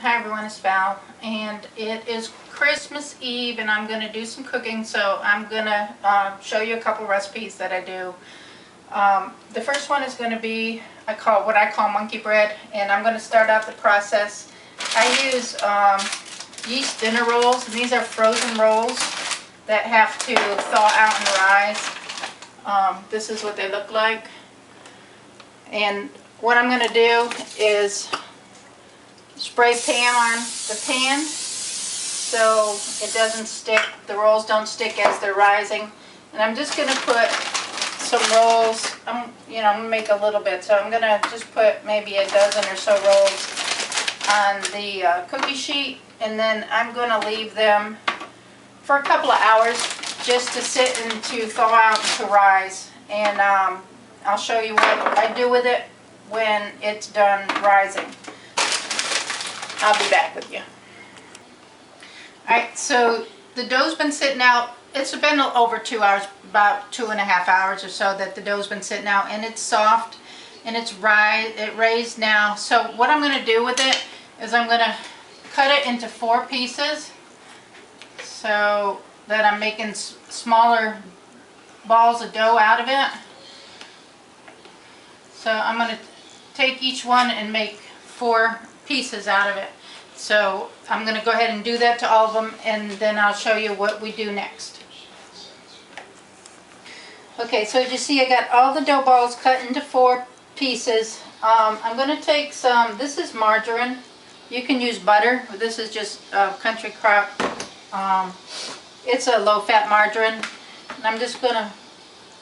Hi everyone, it's Val, and it is Christmas Eve and I'm going to do some cooking, so I'm going to show you a couple recipes that I do. The first one is going to be what I call monkey bread, and I'm going to start out the process. I use yeast dinner rolls, and these are frozen rolls that have to thaw out and rise. This is what they look like, and what I'm going to do is spray Pam on the pan so it doesn't stick, the rolls don't stick as they're rising. And I'm just going to put some rolls, I'm going to make a little bit, so I'm going to just put maybe a dozen or so rolls on the cookie sheet, and then I'm going to leave them for a couple of hours just to sit and to thaw out and to rise. And I'll show you what I do with it when it's done rising. I'll be back with you. Alright, so the dough's been sitting out, it's been over 2 hours, about 2.5 hours or so that the dough's been sitting out, and it's soft and it's raised now. So what I'm going to do with it is I'm going to cut it into 4 pieces so that I'm making smaller balls of dough out of it. So I'm going to take each one and make 4 pieces out of it. So I'm going to go ahead and do that to all of them, and then I'll show you what we do next. Okay, so as you see, I got all the dough balls cut into 4 pieces. I'm going to take some, this is margarine. You can use butter, but this is just Country Crock. It's a low-fat margarine. And I'm just going to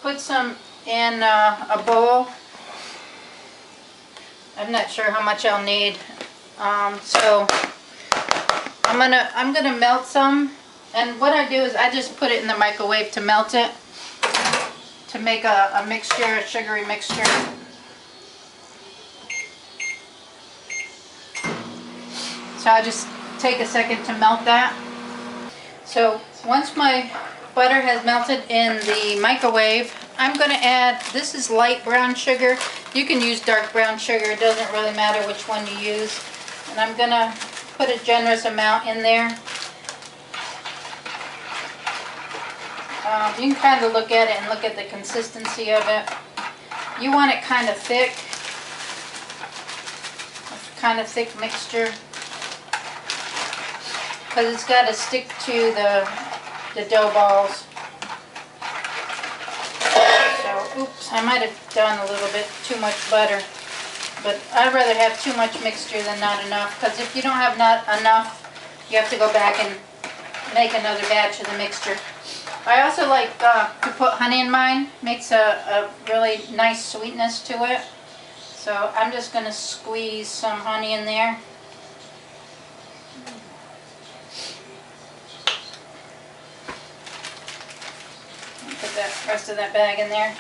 put some in a bowl. I'm not sure how much I'll need. So I'm gonna melt some, and what I do is I just put it in the microwave to melt it, to make a mixture, a sugary mixture. So I just take a second to melt that. So once my butter has melted in the microwave, I'm going to add, this is light brown sugar. You can use dark brown sugar, it doesn't really matter which one you use. And I'm going to put a generous amount in there. You can kind of look at it and look at the consistency of it. You want it kind of thick, mixture, because it's got to stick to the dough balls. So, oops, I might have done a little bit too much butter, but I'd rather have too much mixture than not enough, because if you don't have not enough, you have to go back and make another batch of the mixture. I also like to put honey in mine. Makes a really nice sweetness to it. So I'm just going to squeeze some honey in there. Put that rest of that bag in there.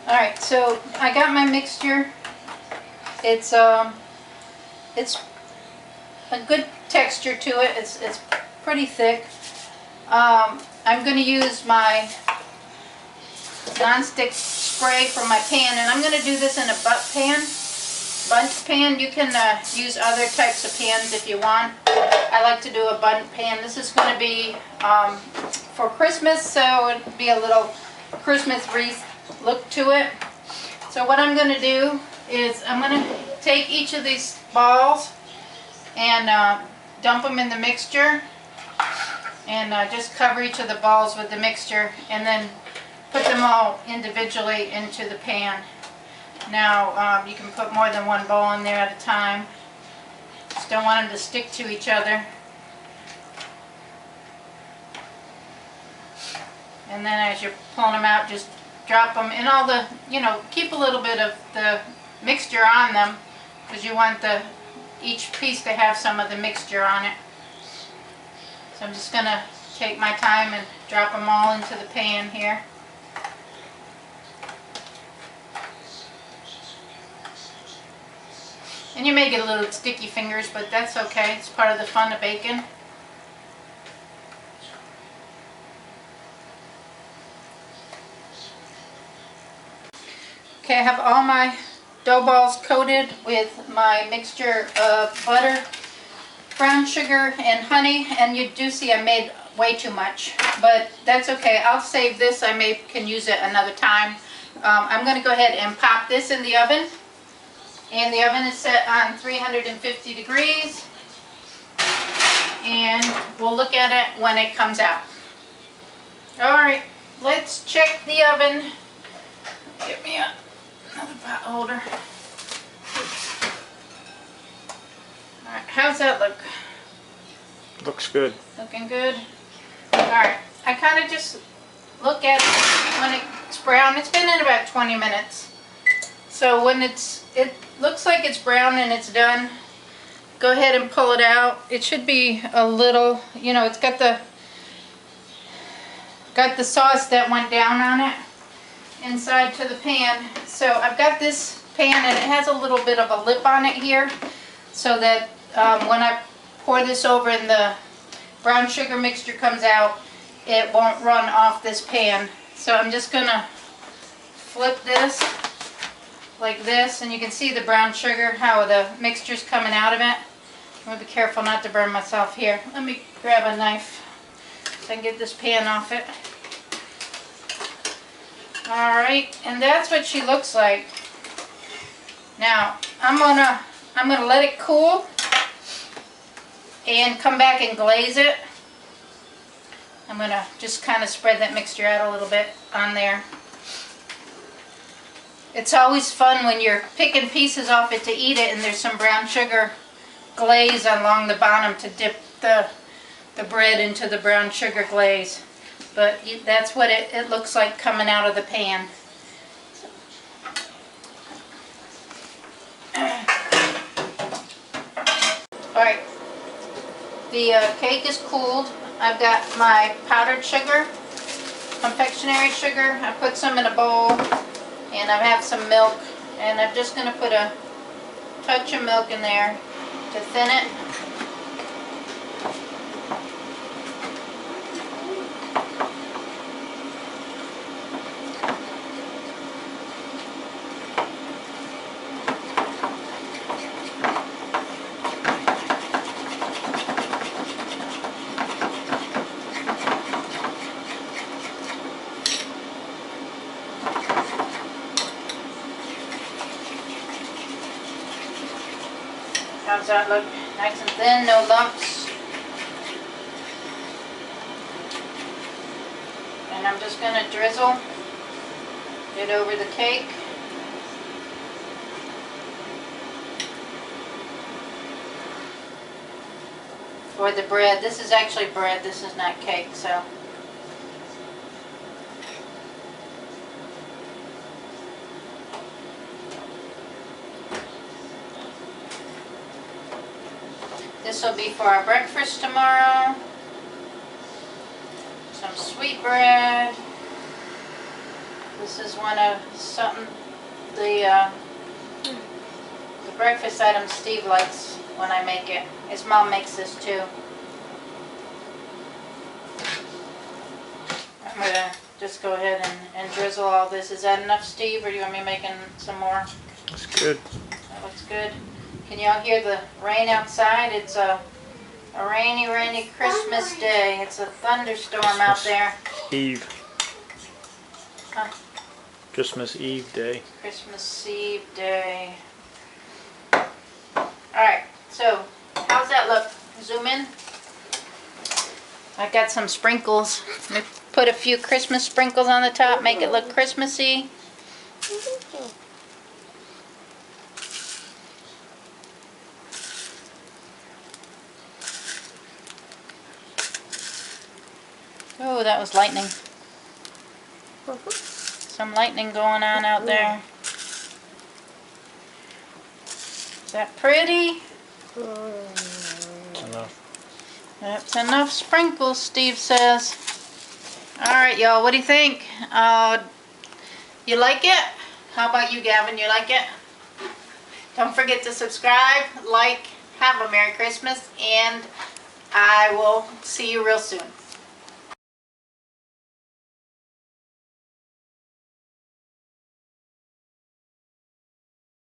Alright, so I got my mixture. It's a good texture to it. It's pretty thick. I'm going to use my non-stick spray from my pan, and I'm going to do this in a bundt pan. You can use other types of pans if you want. I like to do a bundt pan. This is going to be for Christmas, so it'll be a little Christmas wreath look to it. So what I'm going to do is I'm going to take each of these balls and dump them in the mixture, and just cover each of the balls with the mixture, and then put them all individually into the pan. Now you can put more than one ball in there at a time. Just don't want them to stick to each other. And then as you're pulling them out, just drop them in all the, keep a little bit of the mixture on them, because you want each piece to have some of the mixture on it. So I'm just going to take my time and drop them all into the pan here. And you may get a little sticky fingers, but that's okay. It's part of the fun of baking. Okay, I have all my dough balls coated with my mixture of butter, brown sugar, and honey. And you do see I made way too much, but that's okay. I'll save this. I can use it another time. I'm going to go ahead and pop this in the oven. And the oven is set on 350 degrees. And we'll look at it when it comes out. Alright, let's check the oven. Get me another pot holder. Alright, how's that look? Looks good. Looking good? Alright, I kind of just look at it when it's brown. It's been in about 20 minutes. So when it looks like it's brown and it's done, go ahead and pull it out. It should be a little, you know, it's got the sauce that went down on it inside to the pan. So I've got this pan and it has a little bit of a lip on it here, so that when I pour this over and the brown sugar mixture comes out, it won't run off this pan. So I'm just gonna flip this like this, and you can see the brown sugar, how the mixture's coming out of it. I'm gonna be careful not to burn myself here. Let me grab a knife so I can get this pan off it. Alright, and that's what she looks like. Now, I'm gonna let it cool and come back and glaze it. I'm gonna just kind of spread that mixture out a little bit on there. It's always fun when you're picking pieces off it to eat it and there's some brown sugar glaze along the bottom to dip the bread into the brown sugar glaze. But that's what it looks like coming out of the pan. Alright, the cake is cooled. I've got my powdered sugar, confectionery sugar. I put some in a bowl, and I have some milk, and I'm just going to put a touch of milk in there to thin it. How's that look? Nice and thin, no lumps. And I'm just going to drizzle it over the cake. Or the bread. This is actually bread, this is not cake, so. This will be for our breakfast tomorrow. Some sweetbread. This is one of the breakfast items Steve likes when I make it. His mom makes this too. I'm going to just go ahead and drizzle all this. Is that enough, Steve, or do you want me making some more? That's good. That looks good. Can y'all hear the rain outside? It's a rainy, rainy Christmas day. It's a thunderstorm out there. Eve. Huh? Christmas Eve day. Christmas Eve day. Alright, so how's that look? Zoom in. I got some sprinkles. Let me put a few Christmas sprinkles on the top, make it look Christmassy. Oh, that was lightning. Some lightning going on out there. Is that pretty? That's enough. That's enough sprinkles, Steve says. Alright, y'all, what do you think? You like it? How about you, Gavin? You like it? Don't forget to subscribe, like, have a Merry Christmas, and I will see you real soon.